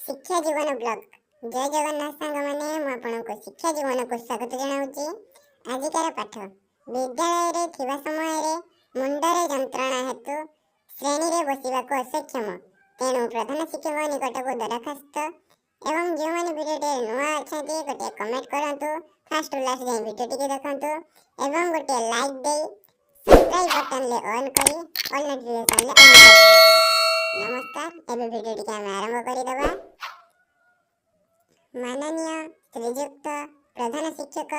शिक्षा जीवन ब्लॉग जय जगन्नाथ सांग मैंने मुझे शिक्षा जीवन को स्वागत जनाऊँगी। आजिकार पाठ विद्यालय थिबा समय मुंडरे जंत्रणा हेतु श्रेणी रे बसवाक असक्षम तेणु प्रधान शिक्षक निकट को दरखास्त एवं जो मैंने भिडियो नुआ अच्छा गोटे कमेंट करूँ फास्ट लास्ट जाए भिडियो टी देखु एवं गोटे लाइक दे सब्सक्राइब बटन ले ऑन करी ऑल नोटिफिकेशन ले ऑन कर। नमस्कार एबे भिडियो टी आम आरंभ करदे। माननीय श्रीयुक्त प्रधान शिक्षक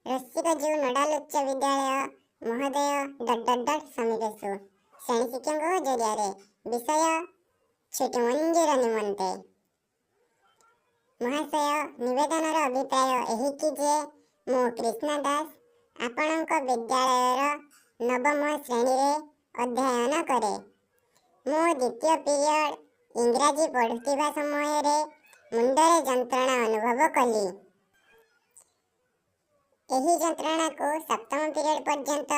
रसिक जीव नोडाल उच्च विद्यालय महोदय समीरेशु श्रेणी शिक्षक जरिया विषय छुट्टी मंजूर निमंते महाशय निवेदन अभिप्राय यही कि जे मु कृष्णा दास आपणक विद्यालय नवम श्रेणी रे अध्ययन करे। मु द्वितीय पीरियड इंग्राजी पढ़ुवा समय रे मुंडरे जंत्रणा अनुभव कली। एही जंत्रणा को सप्तम पीरियड पर्यंत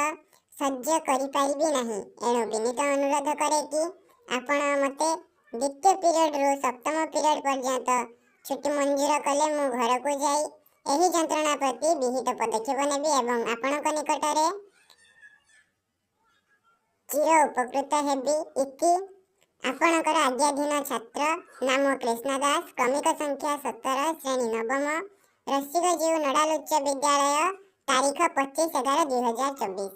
सह्य करि पाइबी नहीं। एणु विनीत अनुरोध करे कि आपण मते द्वितीय पीरियड रु सप्तम पीरियड पर्यंत छुट्टी मंजूर कले मु घर को जाई एही जंत्रणा प्रति विहित पदक्षेप नेबी एवं आपणक निकटरे चिर उपकृत हेबी इति आपणकर आज्ञाधीन छात्र नाम कृष्णा दास क्रमिक संख्या 17 श्रेणी नवम रसिक जीव नोडाल उच्च विद्यालय तारीख 25/11/2024।